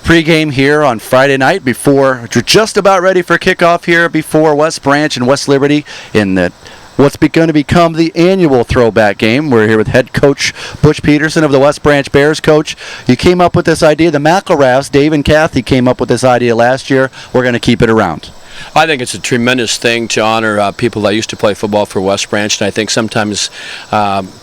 Pregame here on Friday night before you're just about ready for kickoff here before West Branch and West Liberty in what's going to become the annual throwback game. We're here with head coach Coach Pedersen of the West Branch Bears. Coach, you came up with this idea. The McElraths, Dave and Kathy, came up with this idea last year. We're going to keep it around. I think it's a tremendous thing to honor people that used to play football for West Branch, and I think sometimes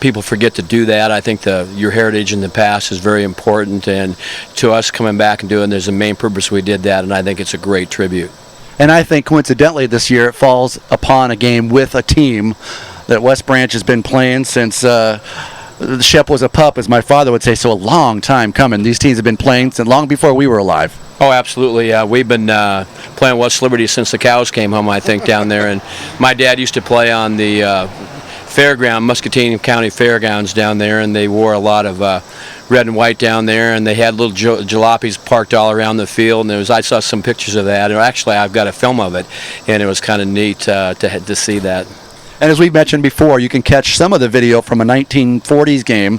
people forget to do that. I think your heritage in the past is very important, and to us coming back and doing, there's a main purpose we did that, and I think it's a great tribute. And I think coincidentally this year it falls upon a game with a team that West Branch has been playing since Shep was a pup, as my father would say, so a long time coming. These teams have been playing since long before we were alive. Oh, absolutely. We've been playing West Liberty since the cows came home, I think, down there. And my dad used to play on the Muscatine County Fairgrounds down there, and they wore a lot of red and white down there, and they had little jalopies parked all around the field. And I saw some pictures of that. And actually, I've got a film of it, and it was kind of neat to see that. And as we mentioned before, you can catch some of the video from a 1940s game.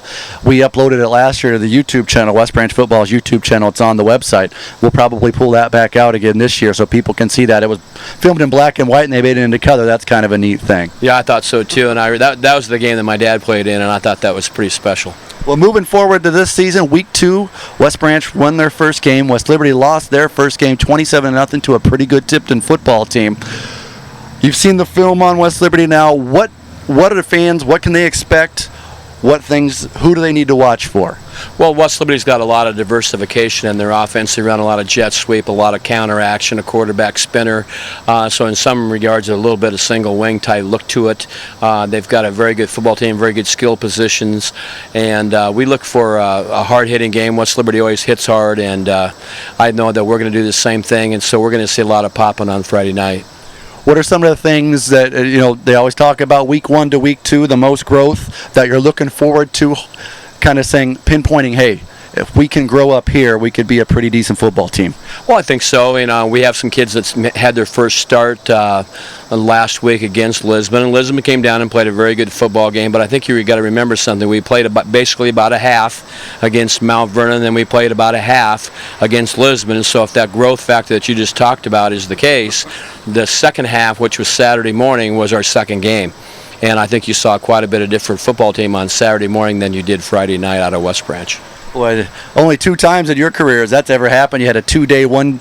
We uploaded it last year to the YouTube channel, West Branch Football's YouTube channel. It's on the website. We'll probably pull that back out again this year so people can see that. It was filmed in black and white, and they made it into color. That's kind of a neat thing. Yeah, I thought so, too. And that was the game that my dad played in, and I thought that was pretty special. Well, moving forward to this season, Week 2, West Branch won their first game. West Liberty lost their first game 27-0 to a pretty good Tipton football team. You've seen the film on West Liberty now. What are the fans? What can they expect? Who do they need to watch for? Well, West Liberty's got a lot of diversification in their offense. They run a lot of jet sweep, a lot of counter action, a quarterback spinner. So in some regards, a little bit of single wing type look to it. They've got a very good football team, very good skill positions. And we look for a hard-hitting game. West Liberty always hits hard, and I know that we're going to do the same thing. And so we're going to see a lot of popping on Friday night. What are some of the things that, they always talk about Week 1 to Week 2, the most growth that you're looking forward to, kind of pinpointing, hey, if we can grow up here, we could be a pretty decent football team? Well, I think so. We have some kids that had their first start last week against Lisbon, and Lisbon came down and played a very good football game. But I think you got to remember something. We played basically about a half against Mount Vernon, and then we played about a half against Lisbon. And so if that growth factor that you just talked about is the case, the second half, which was Saturday morning, was our second game. And I think you saw quite a bit of different football team on Saturday morning than you did Friday night out of West Branch. Boy, only 2 times in your career has that ever happened. You had a two-day, one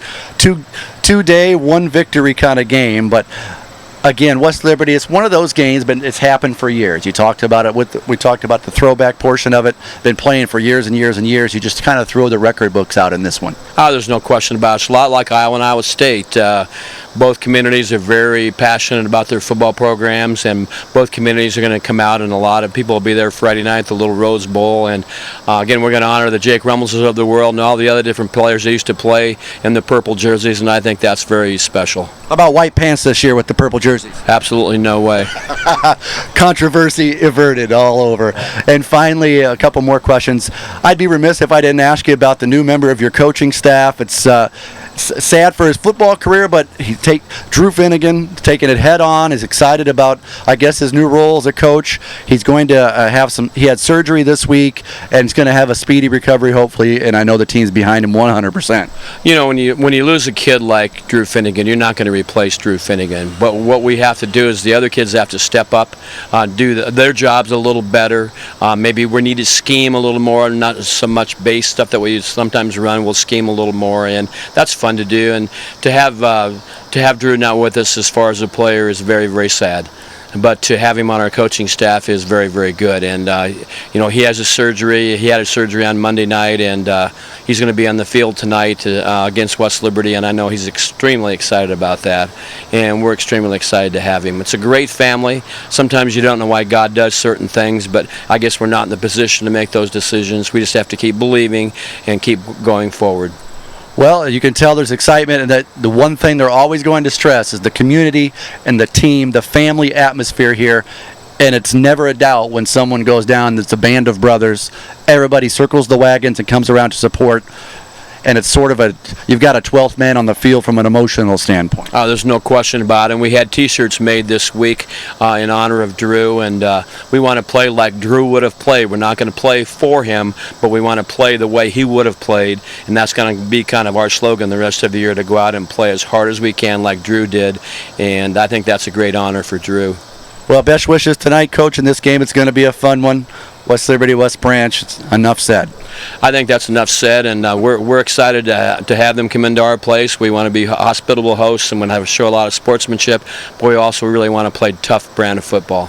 victory kind of game. But again, West Liberty, it's one of those games, but it's happened for years. You talked about it we talked about the throwback portion of it. Been playing for years and years and years. You just kind of throw the record books out in this one. Oh, there's no question about it. It's a lot like Iowa and Iowa State. Both communities are very passionate about their football programs, and both communities are going to come out, and a lot of people will be there Friday night at the Little Rose Bowl. And again, we're going to honor the Jake Rummelses of the world and all the other different players that used to play in the purple jerseys, and I think that's very special. How about white pants this year with the purple jerseys? Absolutely no way. Controversy averted all over. And finally, a couple more questions. I'd be remiss if I didn't ask you about the new member of your coaching staff. It's sad for his football career, but Drew Finnegan taking it head on, is excited about, I guess, his new role as a coach. He's going to he had surgery this week, and he's going to have a speedy recovery, hopefully, and I know the team's behind him 100%. When you lose a kid like Drew Finnegan, you're not going to replace Drew Finnegan. But what we have to do is the other kids have to step up, do their jobs a little better. Maybe we need to scheme a little more, not so much base stuff that we sometimes run. We'll scheme a little more, and that's fun to do. And to have Drew not with us as far as a player is very, very sad. But to have him on our coaching staff is very, very good. And he has a surgery. He had a surgery on Monday night, and he's going to be on the field tonight against West Liberty. And I know he's extremely excited about that. And we're extremely excited to have him. It's a great family. Sometimes you don't know why God does certain things, but I guess we're not in the position to make those decisions. We just have to keep believing and keep going forward. Well, you can tell there's excitement, and that the one thing they're always going to stress is the community and the team, the family atmosphere here. And it's never a doubt when someone goes down, it's a band of brothers. Everybody circles the wagons and comes around to support. and it's sort of you've got a 12th man on the field from an emotional standpoint. There's no question about it. And we had T-shirts made this week in honor of Drew, and we want to play like Drew would have played. We're not going to play for him, but we want to play the way he would have played, and that's going to be kind of our slogan the rest of the year, to go out and play as hard as we can like Drew did, and I think that's a great honor for Drew. Well, best wishes tonight, Coach, in this game. It's going to be a fun one. West Liberty, West Branch, enough said. I think that's enough said, and we're excited to have them come into our place. We want to be hospitable hosts and want to show a lot of sportsmanship, but we also really want to play tough brand of football.